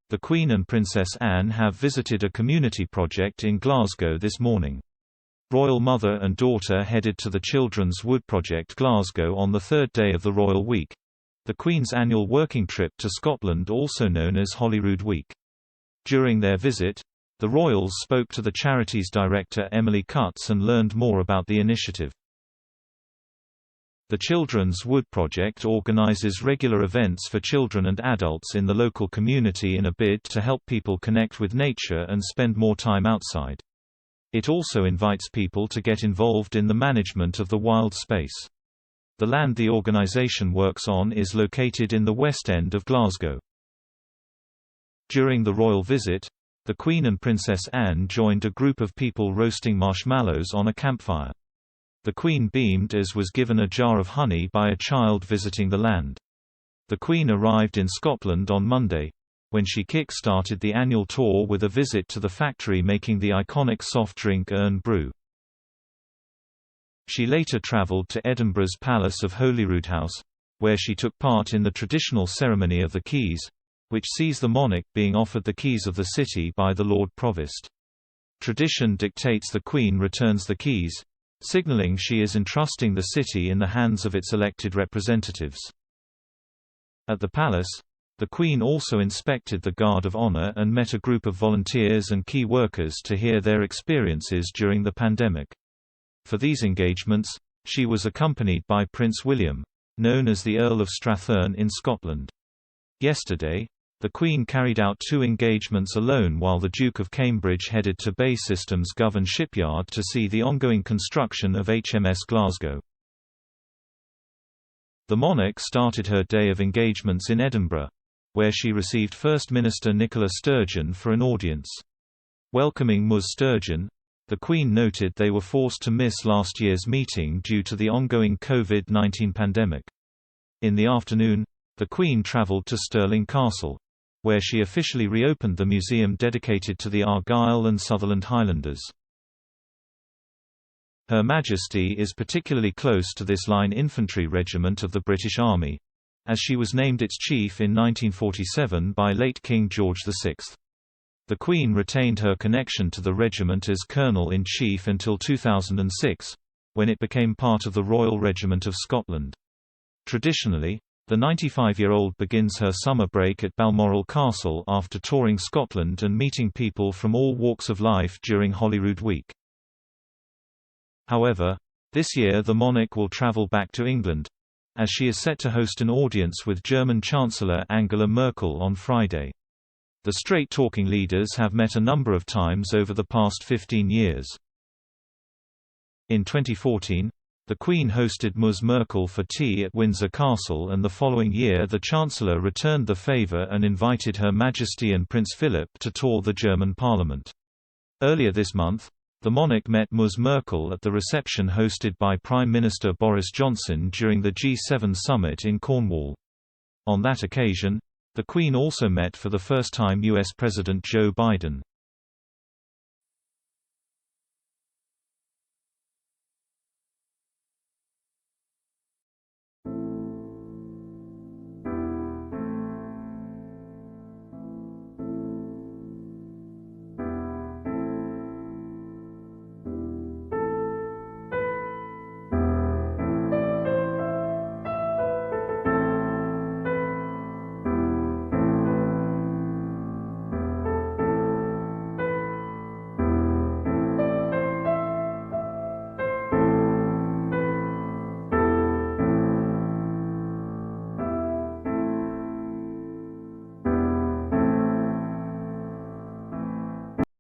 The Queen and Princess Anne have visited a community project in Glasgow this morning. Royal mother and daughter headed to the Children's Wood Project Glasgow on the third day of the Royal Week, the Queen's annual working trip to Scotland, also known as Holyrood Week. During their visit, the royals spoke to the charity's director Emily Cutts and learned more about the initiative. The Children's Wood Project organises regular events for children and adults in the local community in a bid to help people connect with nature and spend more time outside. It also invites people to get involved in the management of the wild space. The land the organisation works on is located in the West End of Glasgow. During the royal visit, the Queen and Princess Anne joined a group of people roasting marshmallows on a campfire. The Queen beamed as was given a jar of honey by a child visiting the land. The Queen arrived in Scotland on Monday, when she kick-started the annual tour with a visit to the factory making the iconic soft drink Irn Bru. She later travelled to Edinburgh's Palace of Holyrood House, where she took part in the traditional ceremony of the keys, which sees the monarch being offered the keys of the city by the Lord Provost. Tradition dictates the Queen returns the keys, signalling she is entrusting the city in the hands of its elected representatives. At the palace, the Queen also inspected the Guard of Honour and met a group of volunteers and key workers to hear their experiences during the pandemic. For these engagements, she was accompanied by Prince William, known as the Earl of Strathearn in Scotland. Yesterday, the Queen carried out 2 engagements alone while the Duke of Cambridge headed to Bay Systems Govan shipyard to see the ongoing construction of HMS Glasgow. The monarch started her day of engagements in Edinburgh, where she received First Minister Nicola Sturgeon for an audience. Welcoming Ms Sturgeon, the Queen noted they were forced to miss last year's meeting due to the ongoing COVID-19 pandemic. In the afternoon, the Queen travelled to Stirling Castle, where she officially reopened the museum dedicated to the Argyll and Sutherland Highlanders. Her Majesty is particularly close to this line infantry regiment of the British Army, as she was named its chief in 1947 by late King George VI. The Queen retained her connection to the regiment as Colonel-in-Chief until 2006, when it became part of the Royal Regiment of Scotland. Traditionally, the 95-year-old begins her summer break at Balmoral Castle after touring Scotland and meeting people from all walks of life during Holyrood Week. However, this year the monarch will travel back to England, as she is set to host an audience with German Chancellor Angela Merkel on Friday. The straight-talking leaders have met a number of times over the past 15 years. In 2014, the Queen hosted Ms Merkel for tea at Windsor Castle, and the following year the Chancellor returned the favour and invited Her Majesty and Prince Philip to tour the German Parliament. Earlier this month, the monarch met Ms Merkel at the reception hosted by Prime Minister Boris Johnson during the G7 summit in Cornwall. On that occasion, the Queen also met for the first time US President Joe Biden.